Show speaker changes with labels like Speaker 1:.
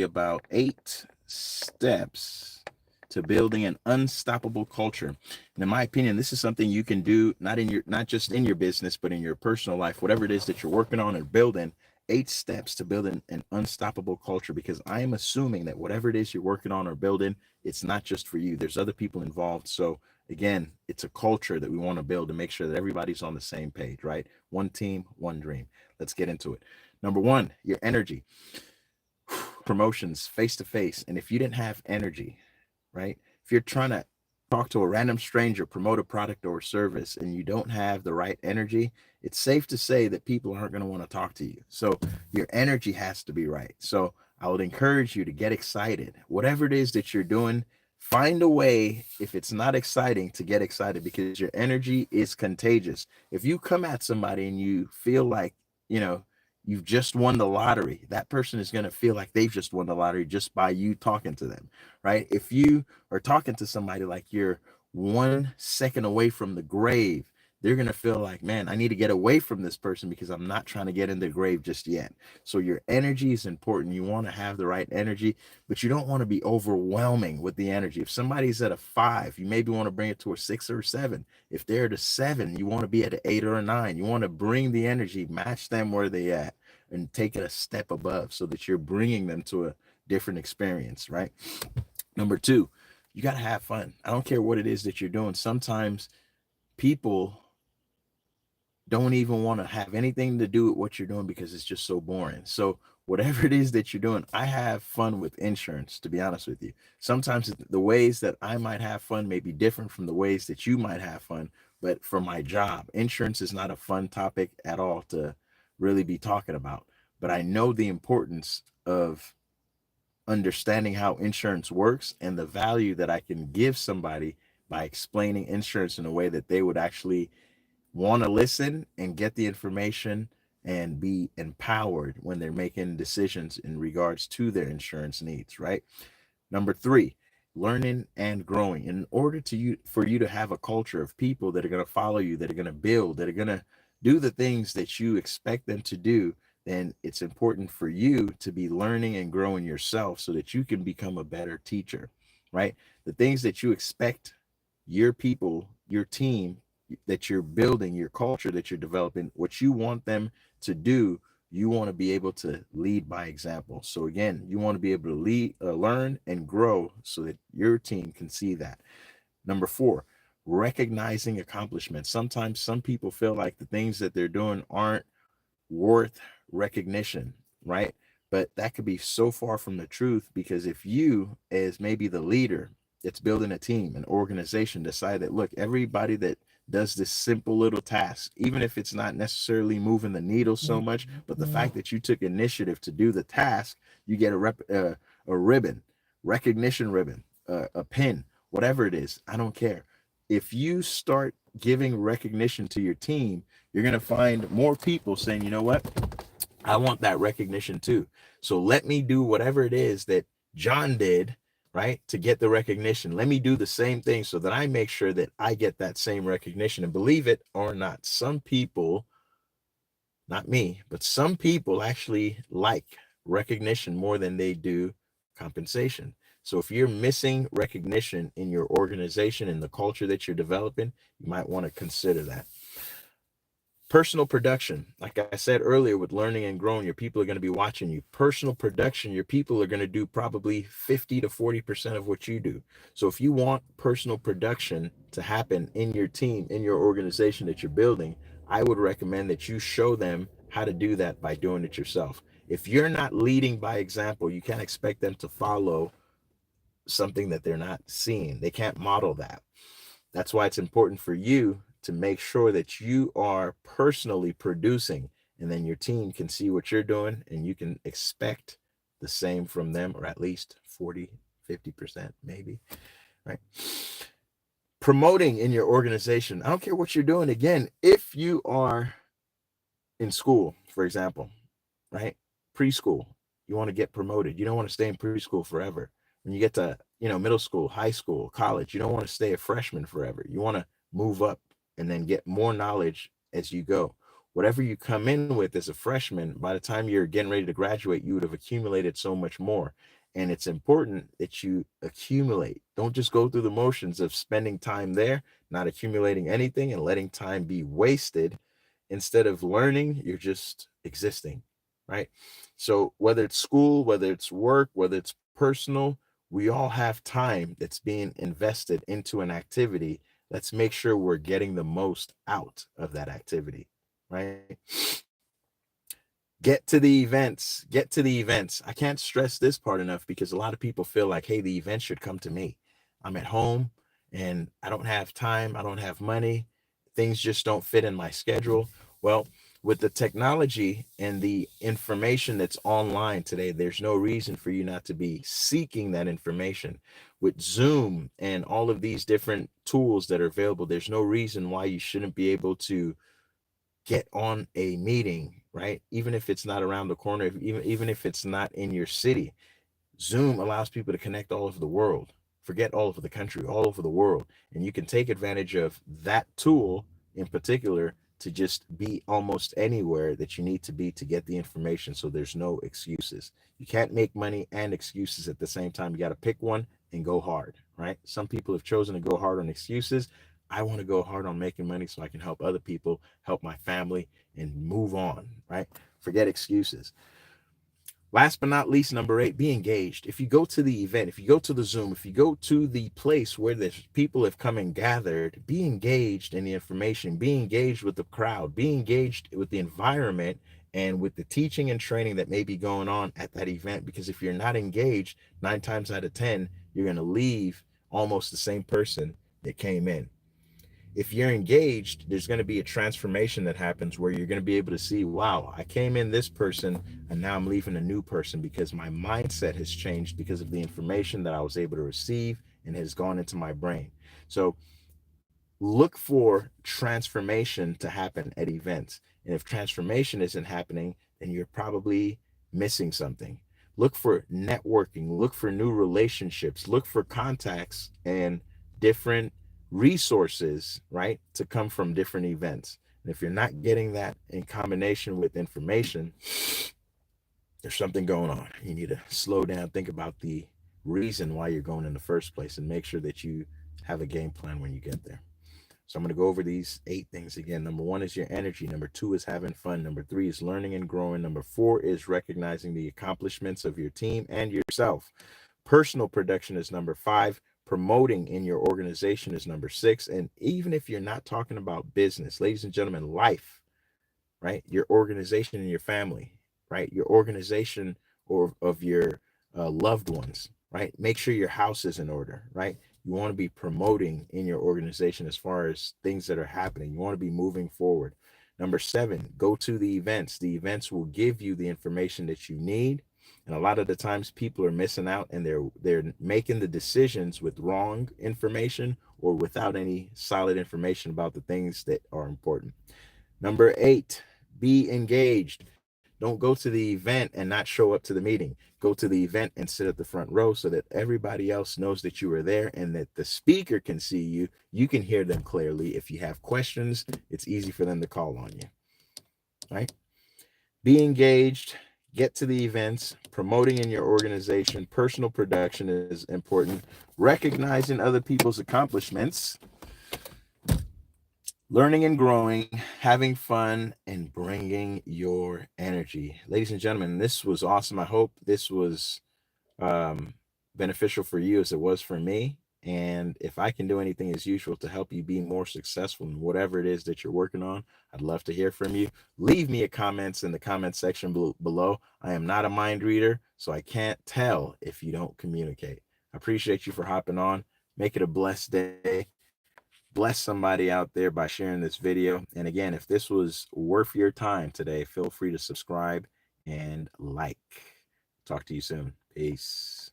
Speaker 1: about 8 steps to building an unstoppable culture. And in my opinion, this is something you can do not just in your business, but in your personal life, whatever it is that you're working on or building. 8 steps to building an unstoppable culture, because I am assuming that whatever it is you're working on or building, it's not just for you. There's other people involved. So again, it's a culture that we want to build to make sure that everybody's on the same page, right? One team, one dream. Let's get into it. Number one, your energy. Promotions face to face. And if you didn't have energy, right? If you're trying to talk to a random stranger, promote a product or service, and you don't have the right energy, it's safe to say that people aren't going to want to talk to you. So your energy has to be right. So I would encourage you to get excited. Whatever it is that you're doing, find a way, if it's not exciting, to get excited, because your energy is contagious. If you come at somebody and you feel like, you know, you've just won the lottery, that person is going to feel like they've just won the lottery just by you talking to them, right? If you are talking to somebody like you're 1 second away from the grave, they're going to feel like, man, I need to get away from this person because I'm not trying to get in the grave just yet. So your energy is important. You want to have the right energy, but you don't want to be overwhelming with the energy. If somebody's at a 5, you maybe want to bring it to a 6 or a 7. If they're at a 7, you want to be at an 8 or a 9. You want to bring the energy, match them where they at, and take it a step above so that you're bringing them to a different experience, right? Number two, you got to have fun. I don't care what it is that you're doing. Sometimes people don't even want to have anything to do with what you're doing because it's just so boring. So whatever it is that you're doing, I have fun with insurance, to be honest with you. Sometimes the ways that I might have fun may be different from the ways that you might have fun, but for my job, insurance is not a fun topic at all to really be talking about. But I know the importance of understanding how insurance works and the value that I can give somebody by explaining insurance in a way that they would actually want to listen and get the information and be empowered when they're making decisions in regards to their insurance needs, right? Number three, learning and growing. In order to you for you to have a culture of people that are going to follow you, that are going to build, that are going to do the things that you expect them to do, then it's important for you to be learning and growing yourself so that you can become a better teacher, right? The things that you expect your people, your team that you're building, your culture that you're developing, what you want them to do, you want to be able to lead by example. So again, you want to be able to lead, learn and grow so that your team can see that. Number four, recognizing accomplishments. Sometimes some people feel like the things that they're doing aren't worth recognition, right? But that could be so far from the truth, because if you, as maybe the leader that's building a team, an organization, decide that, look, everybody that does this simple little task, even if it's not necessarily moving the needle so much, but the fact that you took initiative to do the task, you get a ribbon, recognition ribbon, a pin, whatever it is. I don't care. If you start giving recognition to your team, you're going to find more people saying, you know what? I want that recognition too. So let me do whatever it is that John did, right, to get the recognition. Let me do the same thing so that I make sure that I get that same recognition. And believe it or not, some people, not me, but some people actually like recognition more than they do compensation. So if you're missing recognition in your organization and the culture that you're developing, you might want to consider that. Personal production, like I said earlier, with learning and growing, your people are going to be watching you. Personal production, your people are going to do probably 50 to 40% of what you do. So if you want personal production to happen in your team, in your organization that you're building, I would recommend that you show them how to do that by doing it yourself. If you're not leading by example, you can't expect them to follow something that they're not seeing. They can't model that. That's why it's important for you to make sure that you are personally producing, and then your team can see what you're doing and you can expect the same from them, or at least 40, 50% maybe, right? Promoting in your organization. I don't care what you're doing. Again, if you are in school, for example, right? Preschool, you want to get promoted. You don't want to stay in preschool forever. When you get to, middle school, high school, college, you don't want to stay a freshman forever. You want to move up and then get more knowledge as you go. whatever you come in with as a freshman, by the time you're getting ready to graduate, you would have accumulated so much more. And it's important that you accumulate. Don't just go through the motions of spending time there, not accumulating anything, and letting time be wasted. Instead of learning, you're just existing, right? So whether it's school, whether it's work, whether it's personal, we all have time that's being invested into an activity. Let's make sure we're getting the most out of that activity, right? Get to the events. Get to the events. I can't stress this part enough, because a lot of people feel like, hey, the event should come to me. I'm at home and I don't have time. I don't have money. Things just don't fit in my schedule. Well, with the technology and the information that's online today, there's no reason for you not to be seeking that information. With Zoom and all of these different tools that are available, there's no reason why you shouldn't be able to get on a meeting, right? Even if it's not around the corner, even if it's not in your city. Zoom allows people to connect all over the world. Forget all over the country, all over the world. And you can take advantage of that tool in particular to just be almost anywhere that you need to be to get the information. So there's no excuses. You can't make money and excuses at the same time. You got to pick one and go hard, right? Some people have chosen to go hard on excuses. I want to go hard on making money so I can help other people, help my family, and move on, right? Forget excuses. Last but not least, number 8, be engaged. If you go to the event, if you go to the Zoom, if you go to the place where the people have come and gathered, be engaged in the information, be engaged with the crowd, be engaged with the environment and with the teaching and training that may be going on at that event. Because if you're not engaged, 9 times out of 10, you're going to leave almost the same person that came in. If you're engaged, there's going to be a transformation that happens where you're going to be able to see, wow, I came in this person and now I'm leaving a new person, because my mindset has changed because of the information that I was able to receive and has gone into my brain. So look for transformation to happen at events. And if transformation isn't happening, then you're probably missing something. Look for networking, look for new relationships, look for contacts and different resources, right, to come from different events. And if you're not getting that in combination with information, there's something going on. You need to slow down, think about the reason why you're going in the first place, and make sure that you have a game plan when you get there. So I'm going to go over these 8 things again. Number 1 is your energy. Number 2 is having fun. Number 3 is learning and growing. Number 4 is recognizing the accomplishments of your team and yourself. Personal production is number 5. Promoting in your organization is number 6. And even if you're not talking about business, ladies and gentlemen, life, right? Your organization and your family, right? Your organization or of your loved ones, right? Make sure your house is in order, right? You want to be promoting in your organization as far as things that are happening. You want to be moving forward. Number 7, go to the events. The events will give you the information that you need. And a lot of the times people are missing out, and they're making the decisions with wrong information or without any solid information about the things that are important. Number 8, be engaged. Don't go to the event and not show up to the meeting. Go to the event and sit at the front row so that everybody else knows that you were there and that the speaker can see you. You can hear them clearly. If you have questions, it's easy for them to call on you, right? Be engaged. Get to the events. Promoting in your organization. Personal production is important. Recognizing other people's accomplishments. Learning and growing, having fun, and bringing your energy. Ladies and gentlemen, this was awesome. I hope this was beneficial for you as it was for me. And if I can do anything as usual to help you be more successful in whatever it is that you're working on, I'd love to hear from you. Leave me a comments in the comment section below. I am not a mind reader, so I can't tell if you don't communicate. I appreciate you for hopping on. Make it a blessed day. Bless somebody out there by sharing this video. And again, if this was worth your time today, feel free to subscribe and like. Talk to you soon. Peace.